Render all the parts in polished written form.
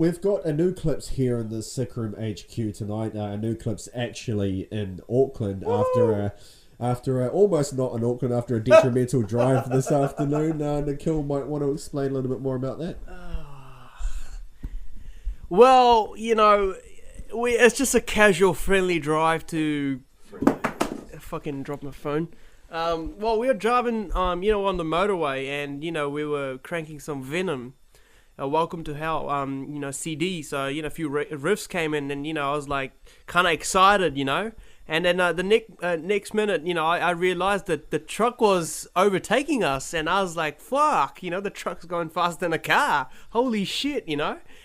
we've got Anuclypse here in the Sick Room HQ tonight. Anuclypse actually in Auckland after almost not in Auckland after a detrimental drive this afternoon. Nikhil might want to explain a little bit more about that. Well, it's just a casual, friendly drive to. Fucking drop my phone. Well, we were driving, on the motorway, and we were cranking some Venom. Welcome to Hell, CD. So a few riffs came in, and I was like kind of excited, And then the next minute, I realized that the truck was overtaking us, and I was like, fuck, the truck's going faster than a car. Holy shit,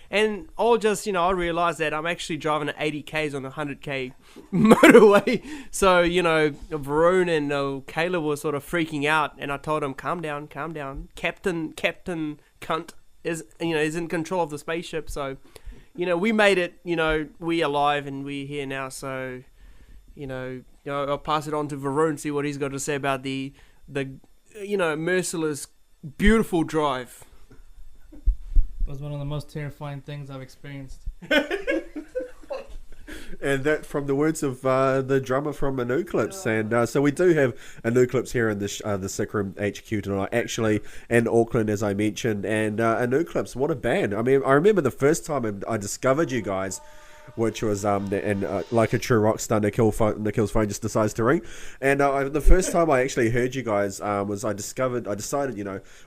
And all just, I realized that I'm actually driving at 80 Ks on a 100K motorway. So, Varun and Caleb were sort of freaking out, and I told them, calm down. Captain Cunt is in control of the spaceship. So, we made it, we alive, and we're here now. So, I'll pass it on to Varun, see what he's got to say about the merciless, beautiful drive. It was one of the most terrifying things I've experienced. And that from the words of the drummer from Anuclypse. And so we do have Anuclypse here in the Sick Room HQ tonight, actually in Auckland, as I mentioned. And Anuclypse, what a band. I mean, I remember the first time I discovered you guys, which was like a true rock star, Nikhil's phone just decides to ring, and the first time I actually heard you guys was I decided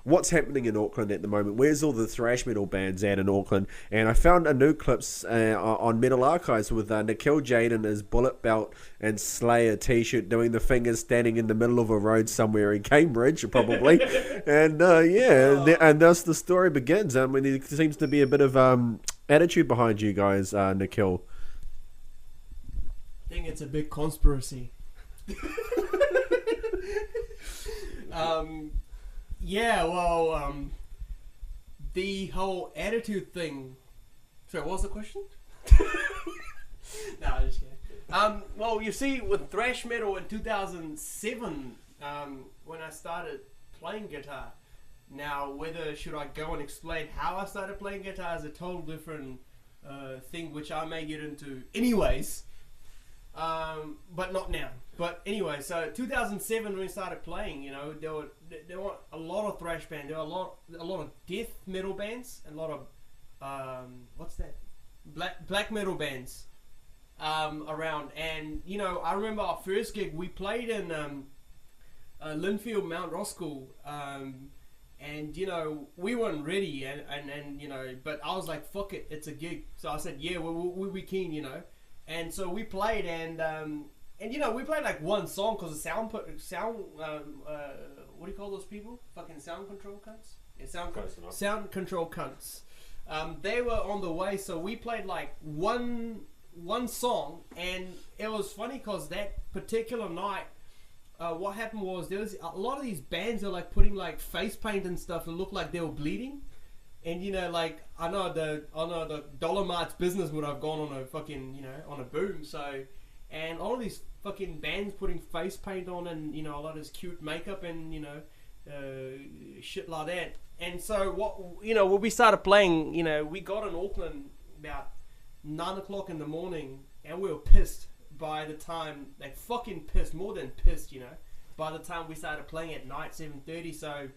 what's happening in Auckland at the moment, where's all the thrash metal bands at in Auckland, and I found Anuclypse on Metal Archives with Nikhil Jade in his bullet belt and Slayer t-shirt doing the fingers standing in the middle of a road somewhere in Cambridge probably. And and thus the story begins. I mean, there seems to be a bit of attitude behind you guys, Nikhil. I think it's a big conspiracy. The whole attitude thing. Sorry, what was the question? No, I'm just kidding. Well, you see, with thrash metal in 2007, when I started playing guitar. Now, whether should I go and explain how I started playing guitar is a total different thing, which I may get into anyways, but not now. But anyway, so 2007 when we started playing, there were a lot of thrash bands, there were a lot of death metal bands, and a lot of what's that? Black metal bands around. And I remember our first gig we played in Linfield, Mount Roskill. And we weren't ready, and but I was like, fuck it, it's a gig. So I said, yeah, we keen, and so we played, and we played like one song because the sound what do you call those people? Fucking sound control cunts. Yeah, sound control cunts. They were on the way, so we played like one song, and it was funny because that particular night. What happened was there was a lot of these bands are like putting like face paint and stuff and looked like they were bleeding, and I know the Dolomart's business would have gone on a fucking on a boom. So, and all of these fucking bands putting face paint on and a lot of this cute makeup and shit like that. And so when we started playing, we got in Auckland about 9 o'clock in the morning, and we were pissed. By the time, like fucking pissed, more than pissed, by the time we started playing at night, 7:30, so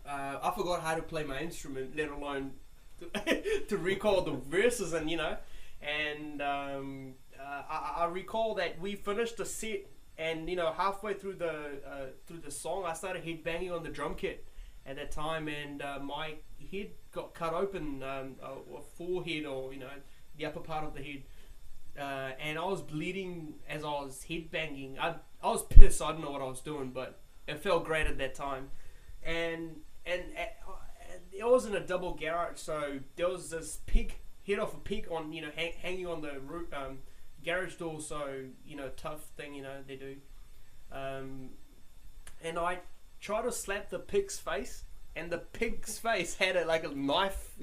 I forgot how to play my instrument, let alone to recall the verses, and I recall that we finished the set, and halfway through the song, I started headbanging on the drum kit at that time, and my head got cut open, or forehead, or the upper part of the head. And I was bleeding as I was headbanging. I was pissed. I didn't know what I was doing, but it felt great at that time. And it was in a double garage, so there was this head off a pig on hanging on the roof, garage door. So tough thing they do. And I tried to slap the pig's face, and the pig's face had a knife,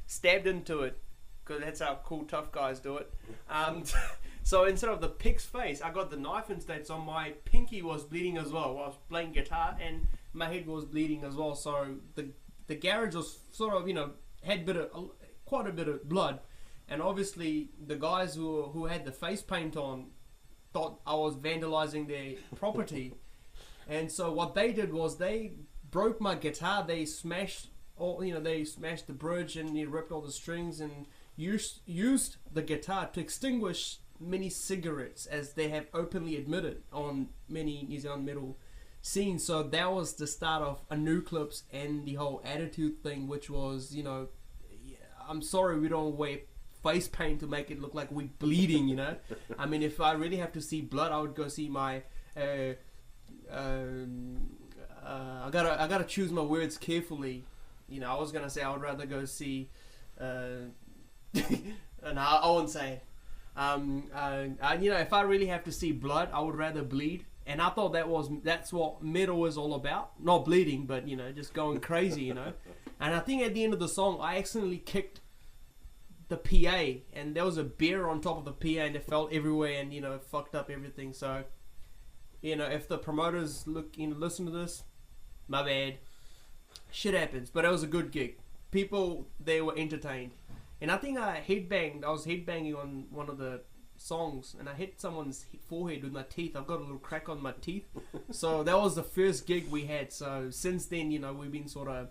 stabbed into it. Because that's how cool tough guys do it. So instead of the pig's face, I got the knife instead. So my pinky was bleeding as well while I was playing guitar, and my head was bleeding as well. So the garage was sort of had quite a bit of blood. And obviously, the guys who had the face paint on thought I was vandalizing their property. And so what they did was they broke my guitar. They smashed they smashed the bridge and ripped all the strings and used the guitar to extinguish many cigarettes, as they have openly admitted on many New Zealand metal scenes. So that was the start of Anuclypse and the whole attitude thing, which was, I'm sorry we don't wear face paint to make it look like we're bleeding, I mean, if I really have to see blood, I would go see my I gotta choose my words carefully. I was gonna say I would rather go see and I won't say it. If I really have to see blood, I would rather bleed. And I thought that's what metal is all about. Not bleeding, but just going crazy, And I think at the end of the song, I accidentally kicked the PA, and there was a beer on top of the PA, and it fell everywhere, and fucked up everything. So, if the promoters listen to this, my bad. Shit happens, but it was a good gig. People, they were entertained. And I think I was headbanging on one of the songs, and I hit someone's forehead with my teeth. I've got a little crack on my teeth. So that was the first gig we had. So since then, we've been sort of,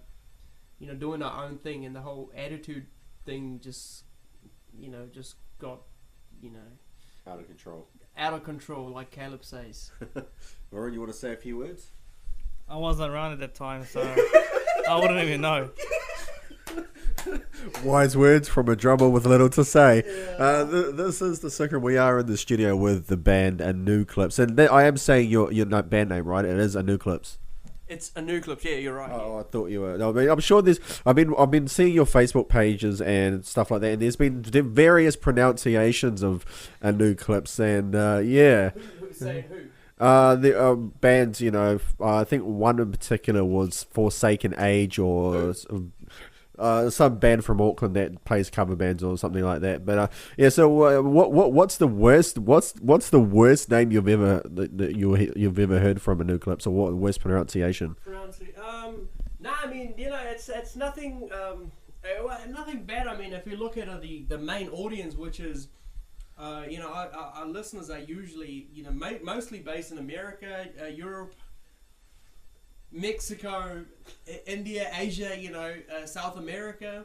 doing our own thing, and the whole attitude thing just got, Out of control. Out of control, like Caleb says. Varun, you want to say a few words? I wasn't around at that time, so I wouldn't even know. Wise words from a drummer with little to say. Yeah. This is the second. We are in the studio with the band Anuclypse, and I am saying your band name right. It is Anuclypse. It's Anuclypse. Yeah, you're right. Oh, I thought you were. I mean, I'm sure there's. I've been seeing your Facebook pages and stuff like that, and there's been various pronunciations of Anuclypse, and yeah. Who's saying who? The bands, I think one in particular was Forsaken Age, or some band from Auckland that plays cover bands or something like that. But yeah, so what's the worst? What's the worst name you've ever heard from Anuclypse, or what the worst pronunciation? No, I mean, it's nothing. Nothing bad. I mean, if you look at the main audience, which is. Our listeners are usually, mostly based in America, Europe, Mexico, India, Asia, South America,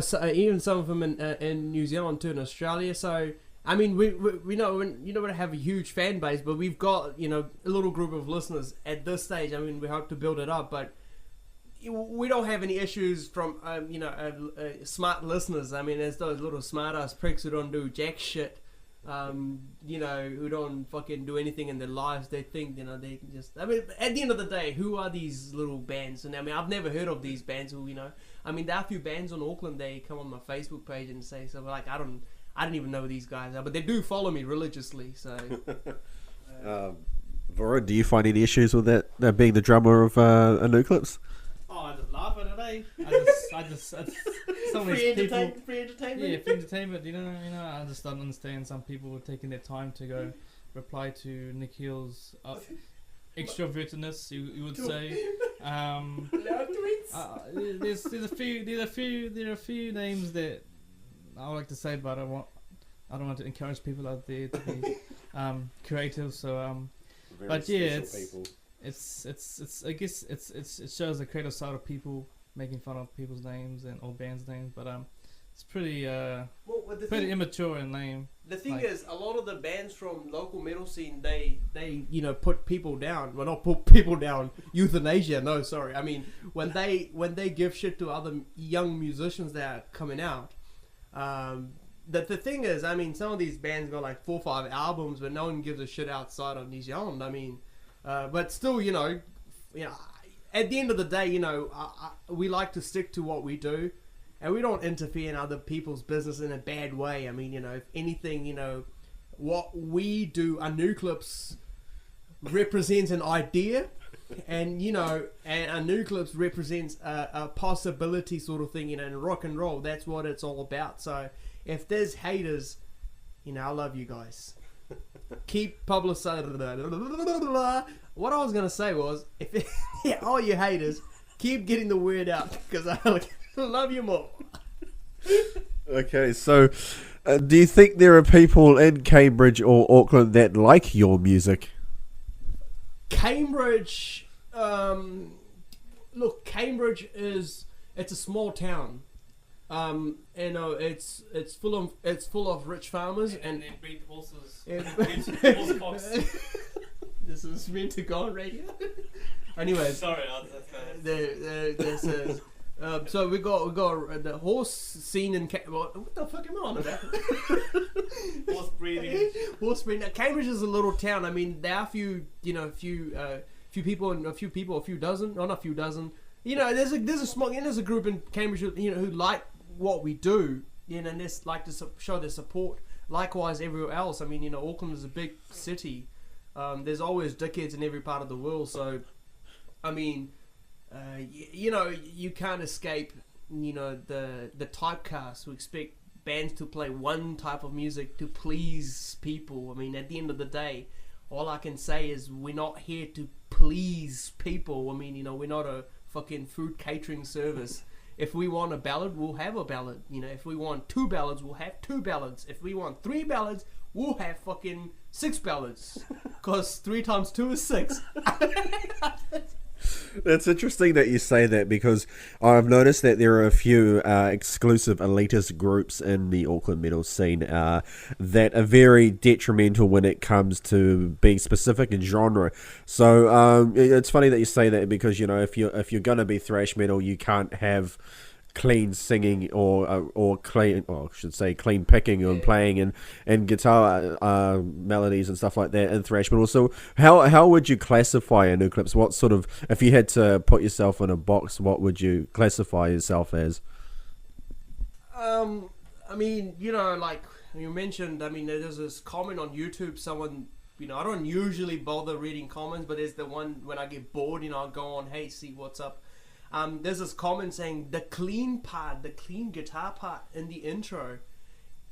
so even some of them in New Zealand too, in Australia. So, I mean, we know we don't have a huge fan base, but we've got, a little group of listeners at this stage. I mean, we hope to build it up, but we don't have any issues from smart listeners. I mean, there's those little smart ass pricks who don't do jack shit, who don't fucking do anything in their lives. They think they can just. I mean, at the end of the day, who are these little bands? And I mean, I've never heard of these bands. Who I mean, there are a few bands on Auckland. They come on my Facebook page and say so. Like, I don't even know who these guys are, but they do follow me religiously. So. Varun, do you find any issues with that being the drummer of Anuclypse? Oh, I just laugh at it, eh? I just so many free people. entertainment. Yeah, free entertainment. I just don't understand some people taking their time to go reply to Nikhil's extrovertedness. You would say. There are a few names that I would like to say, but I don't want to encourage people out there to be creative. So but yeah, it's I guess it shows the creative side of people making fun of people's names or bands' names, but it's pretty immature and lame. The thing is, a lot of the bands from local metal scene, they put people down. Well, not put people down. Euthanasia. No, sorry. I mean, when they give shit to other young musicians that are coming out. The thing is, I mean, some of these bands got like 4 or 5 albums, but no one gives a shit outside of New Zealand. I mean, but still, at the end of the day, we like to stick to what we do, and we don't interfere in other people's business in a bad way. I mean, if anything, what we do, Anuclypse represents an idea, and Anuclypse represents a possibility sort of thing, in rock and roll. That's what it's all about. So if there's haters, I love you guys. Keep publicizing. What I was gonna say was, all you haters, keep getting the word out because I love you more. Okay, so do you think there are people in Cambridge or Auckland that like your music? Cambridge, look, Cambridge it's a small town. It's full of rich farmers and they breed horses. Horse box. This is meant to go on radio. Anyways, Sorry, so we got the horse scene in what the fuck am I on about? horse breeding. Horse breeding. Now, Cambridge is a little town. I mean, there are a few people, a few dozen, not a few dozen. You know, there's a group in Cambridge, who like what we do, and they like to show their support. Likewise, everywhere else. I mean, Auckland is a big city. There's always dickheads in every part of the world. So, I mean, you can't escape, the typecast who expect bands to play one type of music to please people. I mean, at the end of the day, all I can say is we're not here to please people. I mean, we're not a fucking food catering service. If we want a ballad, we'll have a ballad. If we want 2 ballads, we'll have 2 ballads. If we want 3 ballads, we'll have fucking 6 ballads. Because 3 times 2 is 6. That's interesting that you say that, because I've noticed that there are a few exclusive elitist groups in the Auckland metal scene that are very detrimental when it comes to being specific in genre. So it's funny that you say that, because if you're gonna be thrash metal, you can't have clean singing or clean, or I should say clean picking and playing and guitar melodies and stuff like that in thrash metal. So how would you classify Anuclypse? What sort of, if you had to put yourself in a box, what would you classify yourself as? I mean, like you mentioned, I mean, there's this comment on YouTube, someone, I don't usually bother reading comments, but there's the one when I get bored, I'll go on, hey, see what's up. There's this comment saying the clean guitar part in the intro,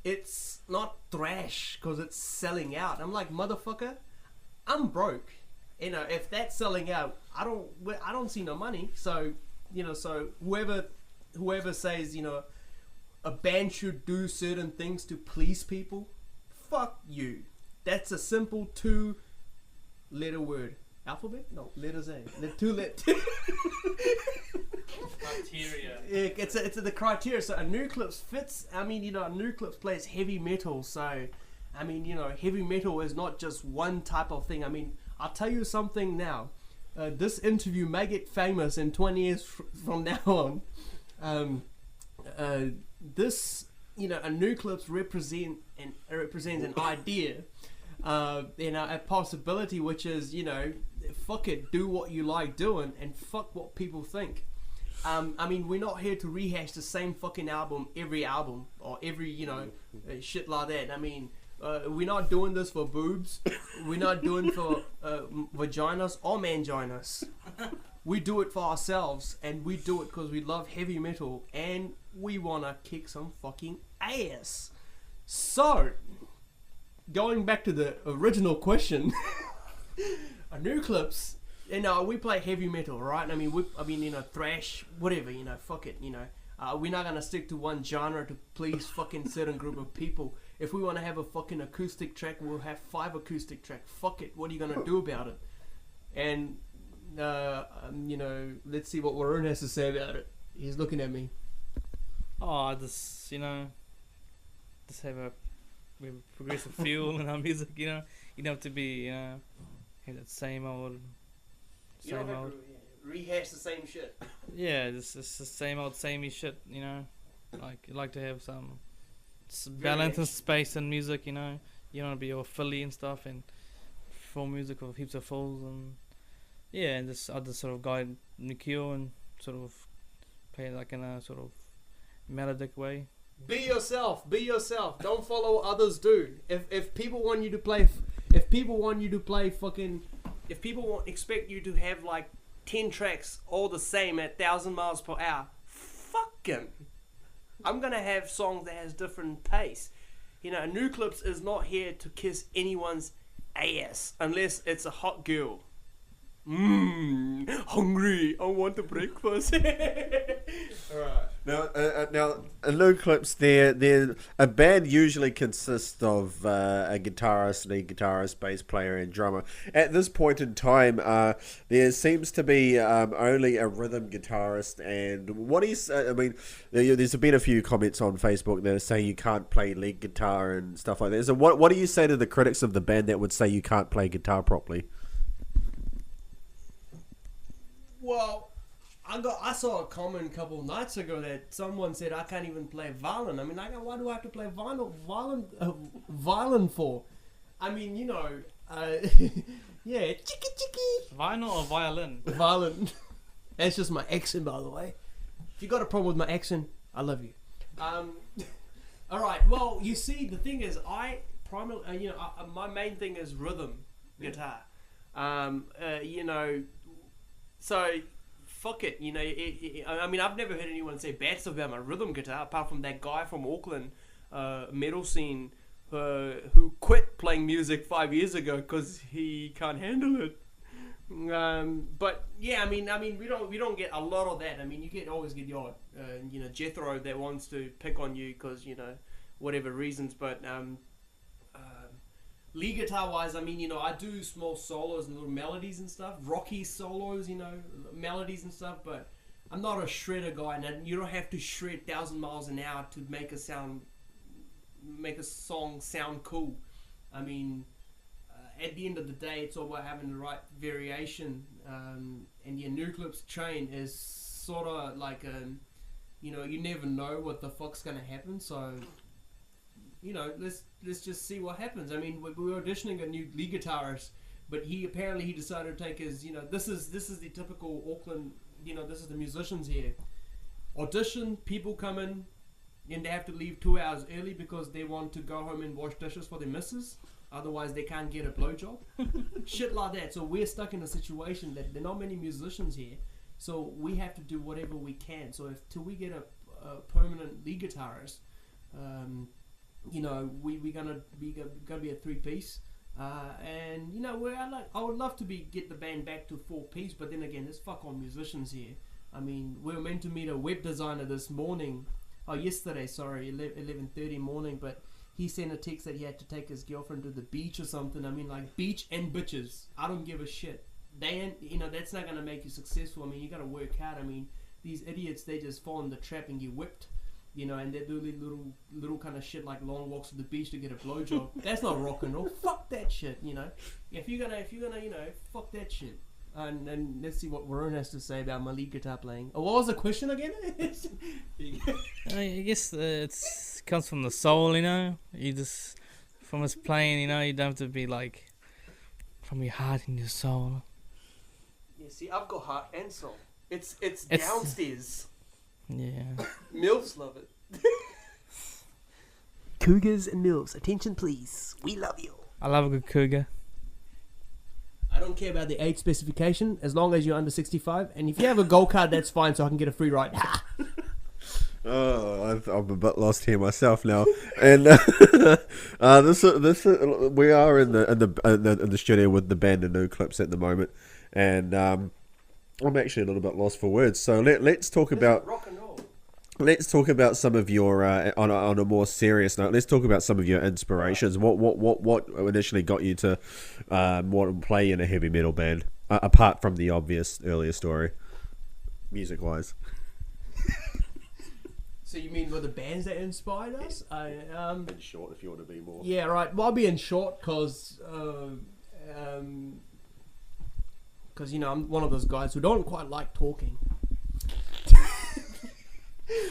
it's not thrash because it's selling out. I'm like, motherfucker, I'm broke. If that's selling out, I don't see no money. So, so whoever says, a band should do certain things to please people, fuck you. That's a simple 2-letter word. Alphabet? No, letters A. 2 letters. Criteria. Yeah, it's the criteria. So Anuclypse fits. I mean, Anuclypse plays heavy metal. So, I mean, heavy metal is not just one type of thing. I mean, I'll tell you something now. This interview may get famous in 20 years from now on. Anuclypse represents an idea. A possibility, which is, fuck it, do what you like doing and fuck what people think. I mean, we're not here to rehash the same fucking album every album or every, shit like that. I mean, we're not doing this for boobs. We're not doing for vaginas or manginas. We do it for ourselves, and we do it because we love heavy metal and we want to kick some fucking ass. So, going back to the original question, Anuclypse, we play heavy metal, right? I mean, thrash, whatever, fuck it, we're not gonna stick to one genre to please fucking certain group of people. If we want to have a fucking acoustic track, we'll have 5 acoustic tracks. Fuck it, what are you gonna do about it? And let's see what Varun has to say about it. He's looking at me. Oh, just just have a progressive feel in our music. You don't have to be have that same old. You don't have to rehash the same shit. Yeah, it's the same old samey shit. Like you like to have some balance and space in music. You don't want to be all filly and stuff and full music with heaps of fills and and I just sort of guide Nikhil and sort of play like in a sort of melodic way. Be yourself. Don't follow what others do. If people want you to play, expect you to have like 10 tracks all the same at 1,000 miles per hour, fuck 'em. I'm gonna have songs that has different pace. Anuclypse is not here to kiss anyone's ass unless it's a hot girl. Hungry. I want the breakfast. Alright. Now, Anuclypse, they're a band usually consists of a guitarist, lead guitarist, bass player, and drummer. At this point in time, there seems to be only a rhythm guitarist. And what is, I mean, there's been a few comments on Facebook that are saying you can't play lead guitar and stuff like that. So what do you say to the critics of the band that would say you can't play guitar properly? Well, I saw a comment a couple of nights ago that someone said I can't even play violin. I mean, why do I have to play violin for? I mean, you know, yeah, chicky. Vinyl or violin? Violin. That's just my accent, by the way. If you got a problem with my accent, I love you. All right. Well, you see, the thing is, my main thing is rhythm guitar. You know, so. Fuck it, you know. I mean, I've never heard anyone say bad stuff about my rhythm guitar, apart from that guy from Auckland, metal scene, who quit playing music 5 years ago because he can't handle it. But yeah, I mean, we don't get a lot of that. I mean, you always get the odd, you know, Jethro that wants to pick on you because, you know, whatever reasons. But lead guitar wise, I mean, you know, I do small solos and little melodies and stuff, rocky solos, you know, melodies and stuff, but I'm not a shredder guy, and you don't have to shred 1,000 miles an hour to make a song sound cool. I mean, at the end of the day, it's all about having the right variation, and the Anuclypse train is sort of like you know, you never know what the fuck's gonna happen, so, you know, let's just see what happens. I mean, we were auditioning a new lead guitarist, but he decided to take his, you know, this is the typical Auckland, you know, this is the musicians here. Audition, people come in, and they have to leave 2 hours early because they want to go home and wash dishes for their missus. Otherwise, they can't get a blowjob. Shit like that. So we're stuck in a situation that there are not many musicians here, so we have to do whatever we can. So till we get a permanent lead guitarist, you know, we're gonna be a 3-piece, and you know, I would love to get the band back to 4-piece, but then again, there's fuck all musicians here. I mean, we were meant to meet a web designer yesterday, 11:30 morning, but he sent a text that he had to take his girlfriend to the beach or something. I mean, like, beach and bitches. I don't give a shit. You know, that's not gonna make you successful. I mean, you gotta work hard. I mean, these idiots, they just fall in the trap and get whipped. You know, and they do little kind of shit like long walks to the beach to get a blowjob. That's not rock and roll. Fuck that shit. You know, if you're gonna, you know, fuck that shit. And let's see what Varun has to say about my lead guitar playing. Oh, what was the question again? I guess it comes from the soul. You know, you just from us playing. You know, you don't have to be like from your heart and your soul. Yeah, see, I've got heart and soul. It's downstairs. Yeah. MILFs love it. Cougars and MILFs, attention please. We love you. I love a good cougar. I don't care about the age specification as long as you're under 65. And if you have a gold card, that's fine, so I can get a free ride. Oh, I'm a bit lost here myself now. And we are in the studio with the band Anuclypse at the moment, and I'm actually a little bit lost for words. So let's talk about rock and roll. Let's talk about some of your on a more serious note. Let's talk about some of your inspirations. What initially got you to want to play in a heavy metal band, apart from the obvious earlier story, music wise? So you mean the bands that inspired us? In short, if you want to be more. Yeah, right. Well, I'll be in short because you know, I'm one of those guys who don't quite like talking.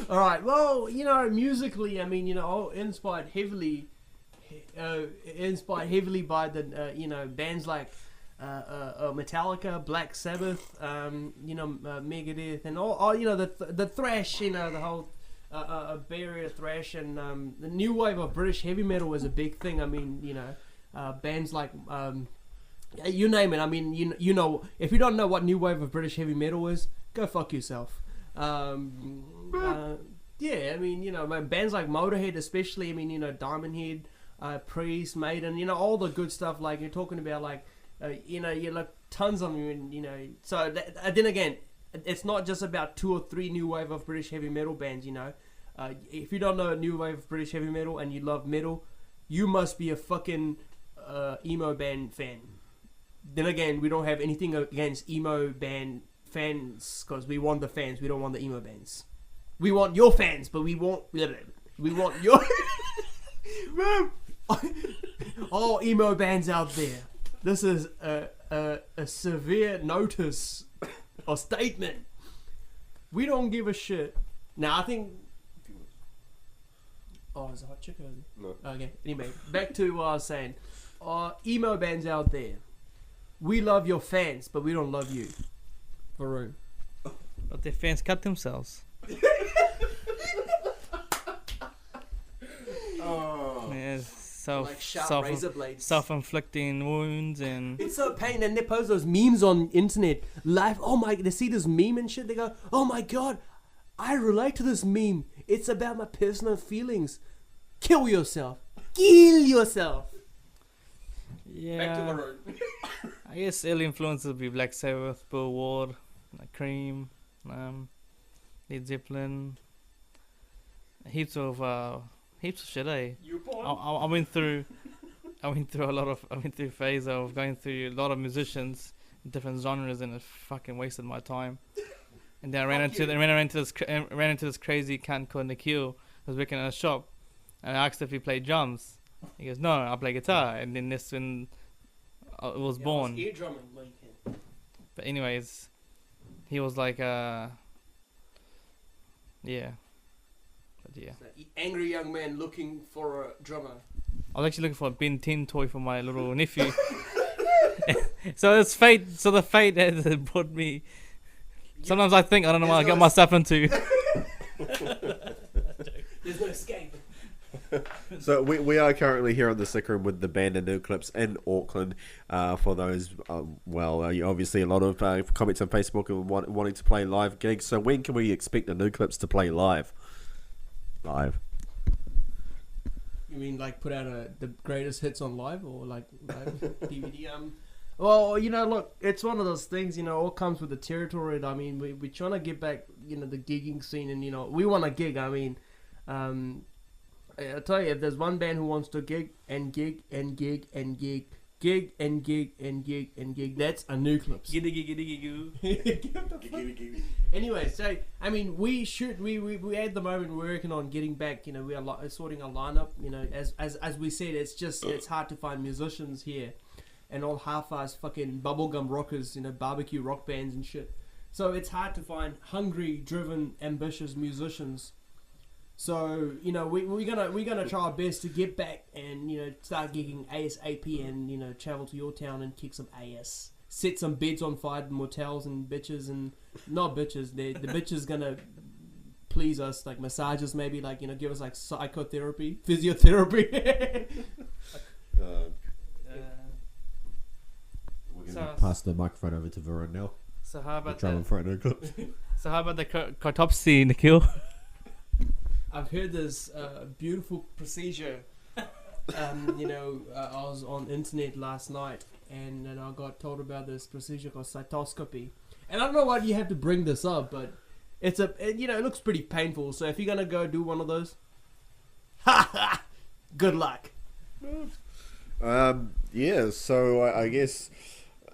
All right. Well, you know, musically, I mean, you know, inspired heavily by the you know, bands like Metallica, Black Sabbath, you know, Megadeth, and all you know, the thrash, you know, the whole barrier thrash, and the new wave of British heavy metal was a big thing. I mean, you know, bands like you name it. I mean, you know, if you don't know what new wave of British heavy metal is, go fuck yourself. Yeah, I mean, you know, bands like Motorhead, especially. I mean, you know, Diamond Head, Priest, Maiden. You know, all the good stuff. Like you're talking about, like, You look tons of them, and, So then again, it's not just about 2 or 3 new wave of British heavy metal bands. If you don't know a new wave of British heavy metal and you love metal, you must be a fucking emo band fan. Then again, we don't have anything against emo band fans because we want the fans. We don't want the emo bands. We want your fans, but we want your all emo bands out there. This is a severe notice or statement. We don't give a shit. Now I think. Oh, is it hot chick? No. Okay. Anyway, back to what I was saying. Emo bands out there. We love your fans, but we don't love you. Varun. But their fans cut themselves. Yeah, razor blades. Self-inflicting wounds and... It's so pain, and they post those memes on internet. Live, they see this meme and shit, they go, oh my god, I relate to this meme. It's about my personal feelings. Kill yourself. Kill yourself. Yeah. Back to the road. I guess early influences would be Black Sabbath, Bill Ward, Cream, Led Zeppelin, heaps of shit. I went through a phase of going through a lot of musicians, different genres, and it fucking wasted my time. And then I ran into this crazy cunt called Nikhil, who was working in a shop, and I asked if he played drums. He goes, "No, I play guitar." And then that's when it was born. Ear drumming, But anyways, he was like, yeah. But yeah. Angry young man looking for a drummer. I was actually looking for a Ben 10 toy for my little nephew. So it's fate. So the fate has brought me. Sometimes I think I don't know what I got myself into. There's no escape. So we are currently here on the Sick Room with the band Anuclypse in Auckland. For those, obviously a lot of comments on Facebook and wanting to play live gigs. So when can we expect Anuclypse to play live? Live. You mean like put out the greatest hits on live or like live DVD? Well, look, it's one of those things, all comes with the territory. I mean, we're trying to get back, the gigging scene, and, we want to gig. I mean, I'll tell you, if there's one band who wants to gig and gig and gig and gig, gig and gig and gig and gig, that's Anuclypse. Anyway, so, I mean, we at the moment we're working on getting back, we are sorting a lineup, as we said, it's hard to find musicians here. And all half-assed fucking bubblegum rockers, barbecue rock bands and shit. So it's hard to find hungry, driven, ambitious musicians. So we're gonna try our best to get back and start gigging ASAP and travel to your town and kick some ass, set some beds on fire in motels and bitches and not bitches. The bitches gonna please us, like massage us maybe, like give us like psychotherapy, physiotherapy. We're going to pass the microphone over to Varun now. So how about the cartopsy, Nikhil? I've heard this beautiful procedure. I was on internet last night and then I got told about this procedure called cytoscopy. And I don't know why you have to bring this up, but it looks pretty painful. So if you're gonna go do one of those, good luck. So I guess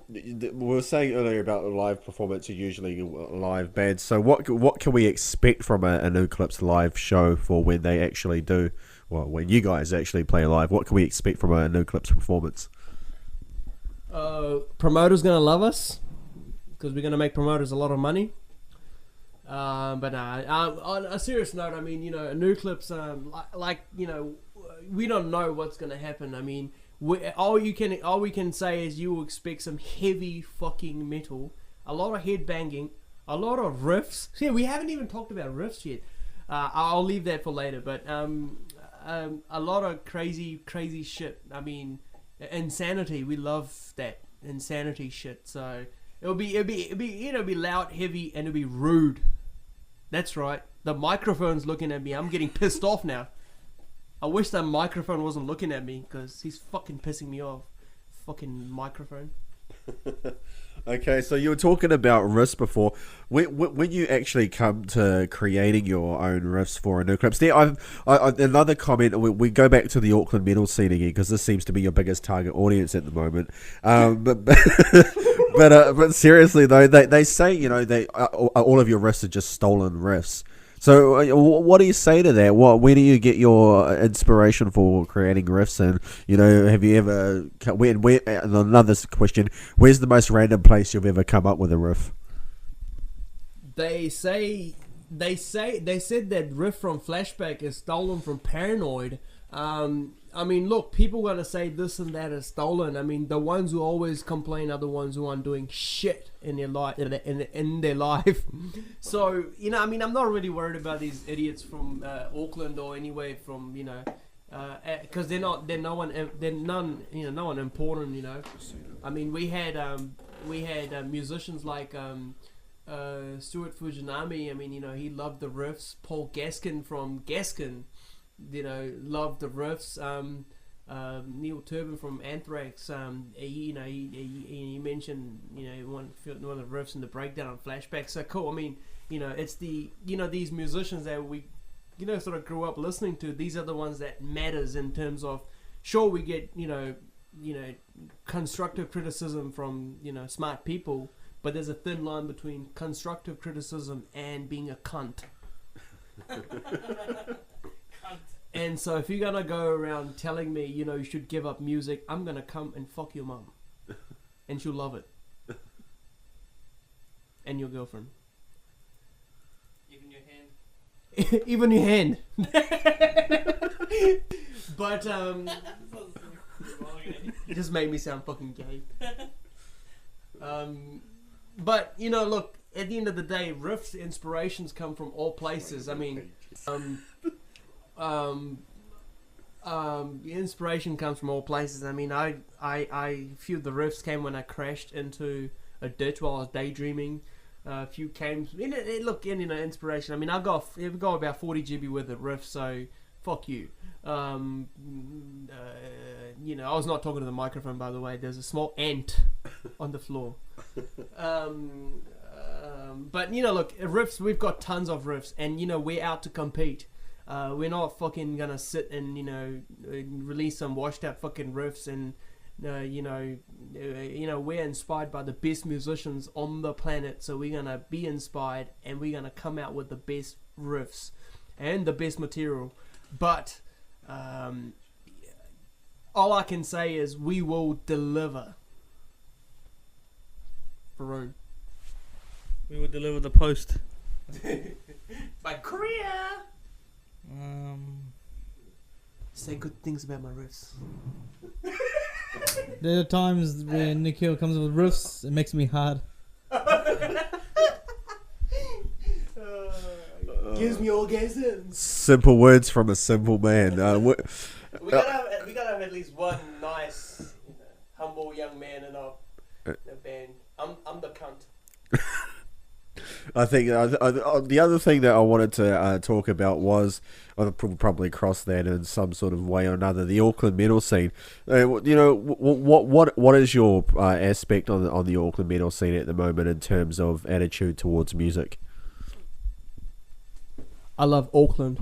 we were saying earlier about the live performance are usually live bands. So what can we expect from a Anuclypse live show for when they actually do? Well, when you guys actually play live, what can we expect from a Anuclypse performance? Promoters gonna love us because we're gonna make promoters a lot of money. But on a serious note, I mean, Anuclypse, we don't know what's gonna happen. I mean. All we can say is you will expect some heavy fucking metal, a lot of head banging, a lot of riffs. See, we haven't even talked about riffs yet. I'll leave that for later. But a lot of crazy shit. I mean, insanity. We love that insanity shit. So it'll be loud, heavy, and it'll be rude. That's right. The microphone's looking at me. I'm getting pissed off now. I wish that microphone wasn't looking at me because he's fucking pissing me off. Fucking microphone. Okay, so you were talking about riffs before. When you actually come to creating your own riffs for Anuclypse, there another comment. We go back to the Auckland metal scene again because this seems to be your biggest target audience at the moment. But seriously though, they say all of your riffs are just stolen riffs. So, what do you say to that? Where do you get your inspiration for creating riffs? And have you ever? Another question: where's the most random place you've ever come up with a riff? They said that riff from Flashback is stolen from Paranoid. I mean, look, people gonna say this and that is stolen. I mean, the ones who always complain are the ones who aren't doing shit in their life. In their life. So I mean, I'm not really worried about these idiots from Auckland or anywhere from because they're no one important. I mean, we had musicians like Stuart Fujinami. I mean, he loved the riffs. Paul Gaskin from Gaskin, loved the riffs. Neil Turbin from Anthrax, he mentioned one of the riffs in the breakdown on Flashback. So cool. I mean, it's the these musicians that we sort of grew up listening to. These are the ones that matters in terms of, sure, we get constructive criticism from smart people, but there's a thin line between constructive criticism and being a cunt. And so if you're gonna go around telling me, you should give up music, I'm gonna come and fuck your mum, and she'll love it, and your girlfriend, even your hand, even your hand. But it just made me sound fucking gay. But look, at the end of the day, riffs, inspirations come from all places. I mean, the inspiration comes from all places. I mean, I feel the riffs came when I crashed into a ditch while I was daydreaming. A few came. Inspiration. I mean, I've got about 40 GB worth of riffs, so fuck you. I was not talking to the microphone, by the way. There's a small ant on the floor. But look, riffs. We've got tons of riffs, and we're out to compete. We're not fucking gonna sit and release some washed out fucking riffs and we're inspired by the best musicians on the planet, so we're gonna be inspired and we're gonna come out with the best riffs and the best material. But all I can say is we will deliver. Varun. we will deliver the post. By Korea. Say good things about my riffs. There are times when Nikhil comes up with riffs, it makes me hard. Gives me orgasms. Simple words from a simple man. We gotta have at least one nice, humble young man in our band. I'm the cunt. I think the other thing that I wanted to talk about was, I'll probably cross that in some sort of way or another, the Auckland metal scene. What is your aspect on the Auckland metal scene at the moment in terms of attitude towards music? I love Auckland.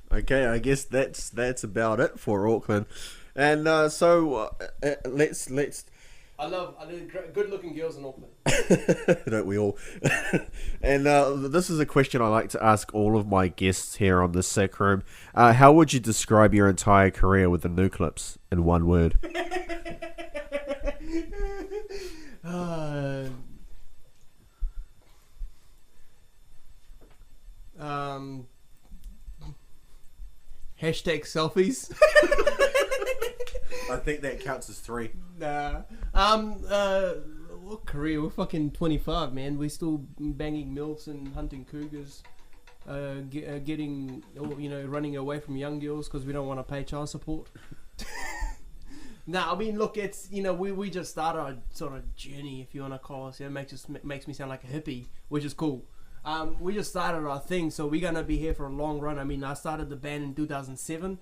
Okay, I guess that's about it for Auckland, and so let's. I love good-looking girls in Auckland. Don't we all? And this is a question I like to ask all of my guests here on the Sick Room. How would you describe your entire career with Anuclypse in one word? Hashtag selfies. I think that counts as 3. Nah. What career? We're fucking 25, man. We still banging milfs and hunting cougars. Getting, running away from young girls because we don't want to pay child support. Nah, I mean, look, it's, we just started our sort of journey, if you want to call us. It makes me sound like a hippie, which is cool. We just started our thing, so we're gonna be here for a long run. I mean, I started the band in 2007.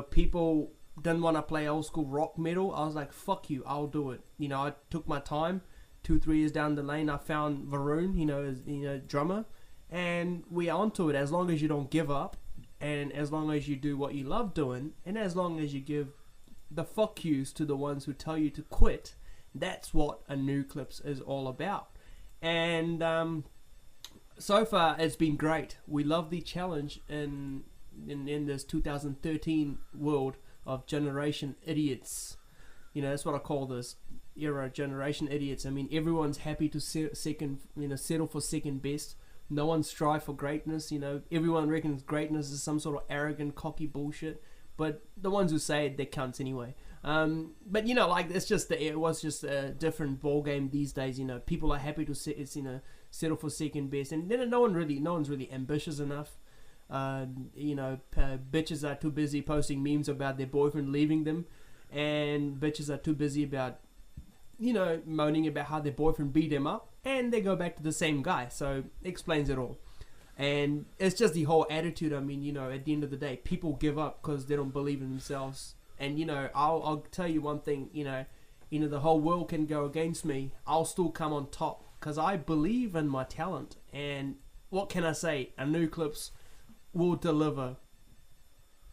People didn't want to play old school rock metal, I was like, fuck you, I'll do it. You know, I took my time. 2-3 years down the lane, I found Varun, drummer, and we are onto it. As long as you don't give up, and as long as you do what you love doing, and as long as you give the fuck yous to the ones who tell you to quit, that's what Anuclypse is all about. And so far, it's been great. We love the challenge in this 2013 world of generation idiots. You know, that's what I call this era, generation idiots. I mean, everyone's happy to settle for second best. No one strive for greatness. You know, everyone reckons greatness is some sort of arrogant, cocky bullshit. But the ones who say it, they're cunts anyway. But you know, like it was just a different ball game these days. You know, people are happy to settle for second best, and then no one's really ambitious enough. Bitches are too busy posting memes about their boyfriend leaving them, and bitches are too busy about moaning about how their boyfriend beat them up, and they go back to the same guy. So it explains it all. And it's just the whole attitude. I mean, at the end of the day, people give up because they don't believe in themselves. And I'll tell you one thing. The whole world can go against me. I'll still come on top because I believe in my talent. And what can I say? Anuclypse will deliver.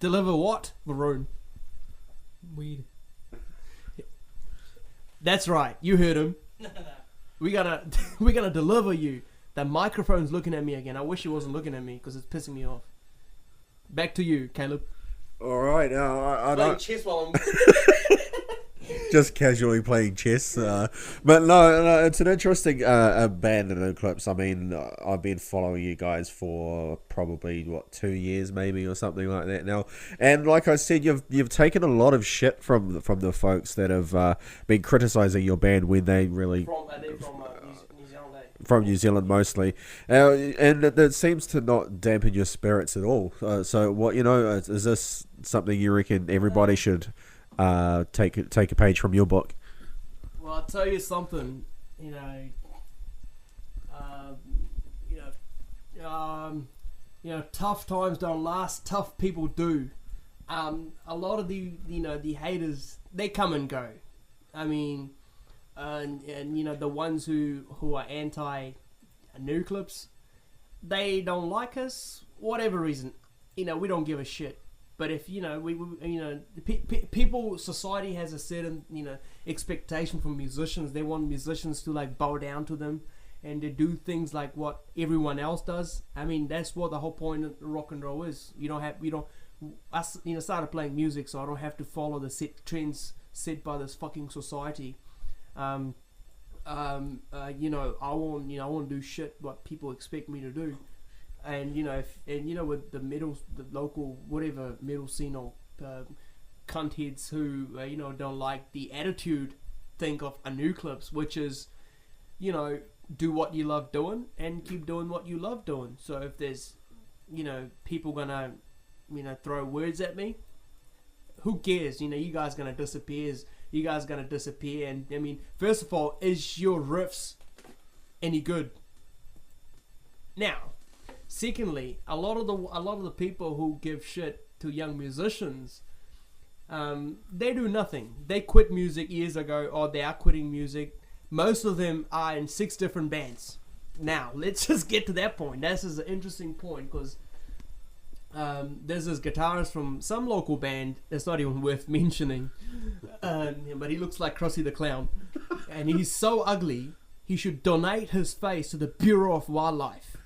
Deliver what, Varun? Weed. That's right. You heard him. We're gonna deliver you. The microphone's looking at me again. I wish he wasn't looking at me because it's pissing me off. Back to you, Caleb. All right. I Playing don't... chess while I'm... Just casually playing chess. But no, it's an interesting band in Eclipse. I mean, I've been following you guys for probably, 2 years maybe or something like that now. And like I said, you've taken a lot of shit from the folks that have been criticising your band when they really... From New Zealand, eh? From New Zealand mostly, and it seems to not dampen your spirits at all. So what is this something you reckon everybody should take a page from your book? Well, I'll tell you something. Tough times don't last. Tough people do. A lot of the haters, they come and go. I mean. And the ones who are anti-Anuclypse, they don't like us, whatever reason. We don't give a shit. But if people, society has a certain expectation from musicians. They want musicians to bow down to them and to do things like what everyone else does. I mean, that's what the whole point of rock and roll is. I started playing music, so I don't have to follow the set trends set by this fucking society. I won't do shit what people expect me to do, and with the local whatever metal scene or cunt heads who don't like the attitude, think of Anuclypse, which is do what you love doing and keep doing what you love doing. So if there's people gonna throw words at me, who cares? You guys gonna disappear. You guys gonna disappear, and I mean, first of all, is your riffs any good? Now, secondly, a lot of the people who give shit to young musicians, they do nothing. They quit music years ago, or they are quitting music. Most of them are in 6 different bands. Now, let's just get to that point. This is an interesting point because. There's this guitarist from some local band that's not even worth mentioning, but he looks like Krusty the Clown, and he's so ugly he should donate his face to the Bureau of Wildlife.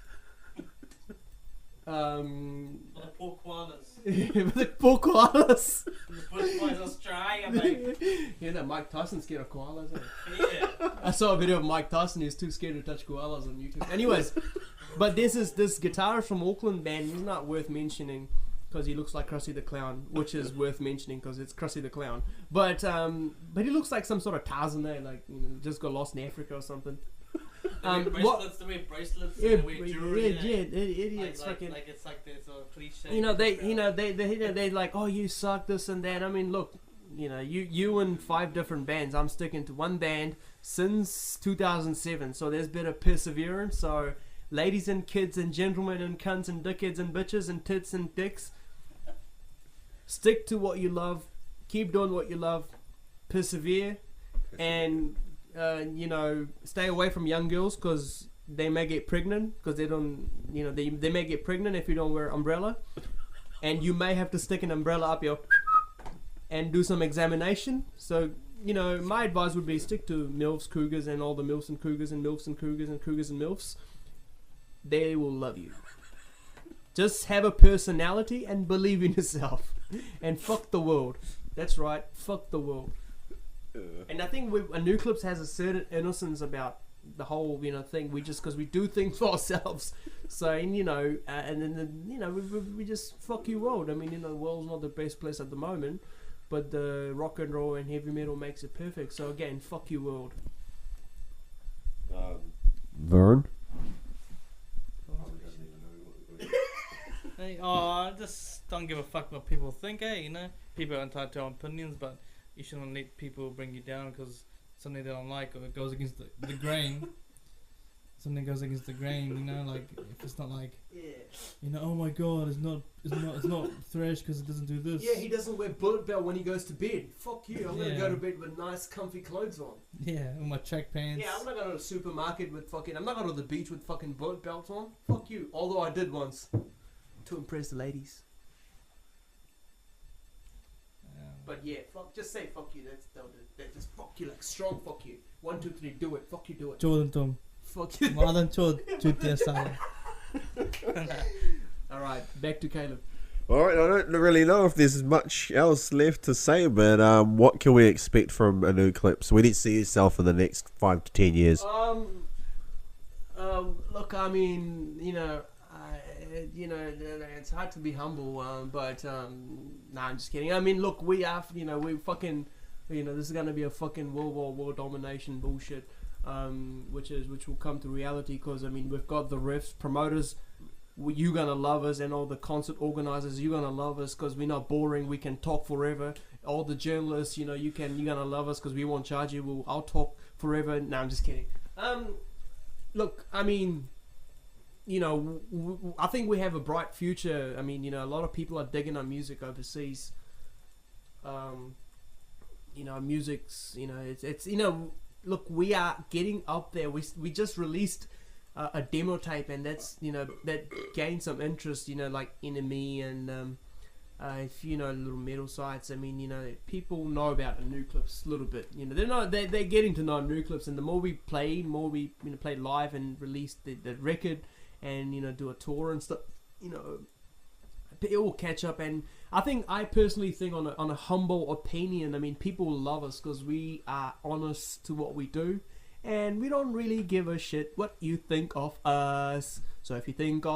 The poor koalas. The poor koalas. The bushflies Australia, mate. Mike Tyson's scared of koalas. Yeah. I saw a video of Mike Tyson who's too scared to touch koalas on YouTube. Anyways, but this guitarist from Auckland band. He's not worth mentioning because he looks like Krusty the Clown, which is worth mentioning because it's Krusty the Clown. But he looks like some sort of Tarzan there, just got lost in Africa or something. The way bracelets, yeah, the way jewelry, idiots, fucking. Like it's like this cliche. They like, oh, you suck, this and that. I mean, look, you in 5 different bands. I'm sticking to one band since 2007, so there's a bit of perseverance. So, ladies and kids and gentlemen and cunts and dickheads and bitches and tits and dicks, stick to what you love. keep doing what you love, persevere, and stay away from young girls because they may get pregnant because they don't, they may get pregnant if you don't wear umbrella, and you may have to stick an umbrella up your and do some examination. So, my advice would be stick to MILFs, Cougars, and all the MILFs and Cougars and MILFs and Cougars and Cougars and MILFs. They will love you. Just have a personality and believe in yourself. And fuck the world. That's right, fuck the world. And I think Anuclypse has a certain innocence about the whole, thing. We just, because we do things for ourselves. So, and then, we just fuck you world. I mean, the world's not the best place at the moment. But the rock and roll and heavy metal makes it perfect. So again, fuck you world. Varun? Hey, I just don't give a fuck what people think, People are entitled to their own opinions, but you shouldn't let people bring you down because something they don't like or it goes against the grain. Something goes against the grain, like if it's not like, oh my god, it's not thrash because it doesn't do this. Yeah, he doesn't wear bullet belt when he goes to bed. Fuck you, I'm gonna go to bed with nice comfy clothes on. Yeah, with my track pants. Yeah, I'm not going to the supermarket with I'm not going to the beach with fucking bullet belts on. Fuck you, although I did once to impress the ladies. But yeah, just say fuck you. That's just fuck you, like strong fuck you. 1, 2, 3, do it. Fuck you, do it. Jordan Tom. Fuck you. Alright, back to Caleb. Alright, I don't really know if there's much else left to say, but what can we expect from Anuclypse? Where do you see yourself in the next 5 to 10 years? Look, I mean, it's hard to be humble, but nah, I'm just kidding. I mean, look, we fucking, this is gonna be a fucking world domination bullshit, which will come to reality because I mean we've got the riffs, promoters, you're gonna love us, and all the concert organizers, you're gonna love us because we're not boring. We can talk forever. All the journalists, you're gonna love us because we won't charge you. I'll talk forever. No, I'm just kidding. Look, I mean, I think we have a bright future. I mean, a lot of people are digging our music overseas. Music's, it's look, we are getting up there. We just released a demo tape, and that's, that gained some interest, like Enemy and if little metal sites. I mean, people know about Anuclypse a little bit. They're getting to know Anuclypse, and the more we play live and release the record, and do a tour and stuff, it will catch up. And I personally think on a humble opinion, I mean, people love us because we are honest to what we do, and we don't really give a shit what you think of us. So if you think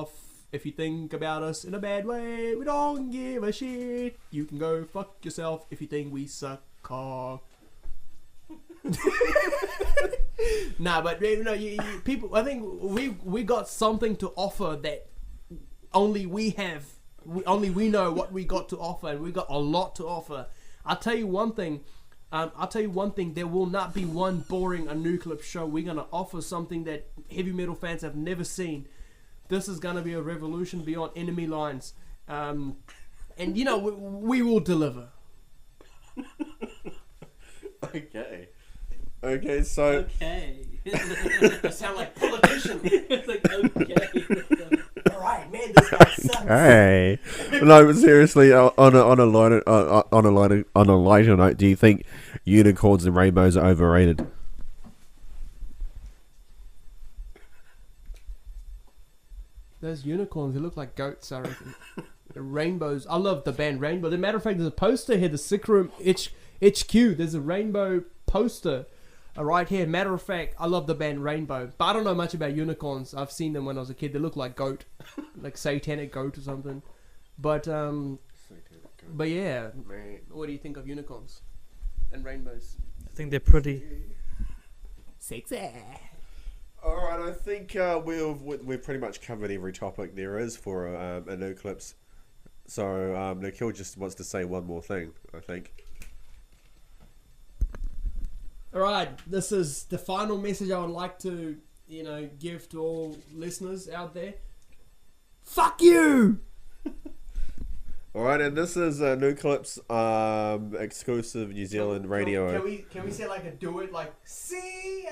about us in a bad way, we don't give a shit. You can go fuck yourself if you think we suck cock. Nah, but people, I think we got something to offer that only we have. Only we know what we got to offer, and we got a lot to offer. I'll tell you one thing. There will not be one boring Anuclypse show. We're gonna offer something that heavy metal fans have never seen. This is gonna be a revolution beyond enemy lines, and we will deliver. Okay, so You sound like politician. It's like okay. Alright, man, this guy sucks. Hey, no, but seriously, on a lighter note, do you think unicorns and rainbows are overrated? Those unicorns, they look like goats, I reckon. The rainbows. I love the band Rainbow. As a matter of fact, there's a poster here, the Sick Room HQ. There's a rainbow poster right here. Matter of fact, I love the band Rainbow. But I don't know much about unicorns. I've seen them when I was a kid. They look like goat. Like satanic goat or something. But yeah. What do you think of unicorns and rainbows? I think they're pretty sexy. Alright, I think we've pretty much covered every topic there is for Anuclypse. So Nikhil just wants to say one more thing, I think. Alright, this is the final message I would like to, give to all listeners out there. Fuck you! All right, and this is a Nuclipse exclusive New Zealand radio. Can we say like a do it like see ya?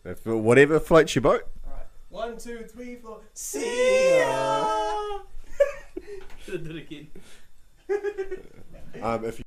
If whatever floats your boat. All right. 1, 2, 3, 4. See ya. Do it again. If you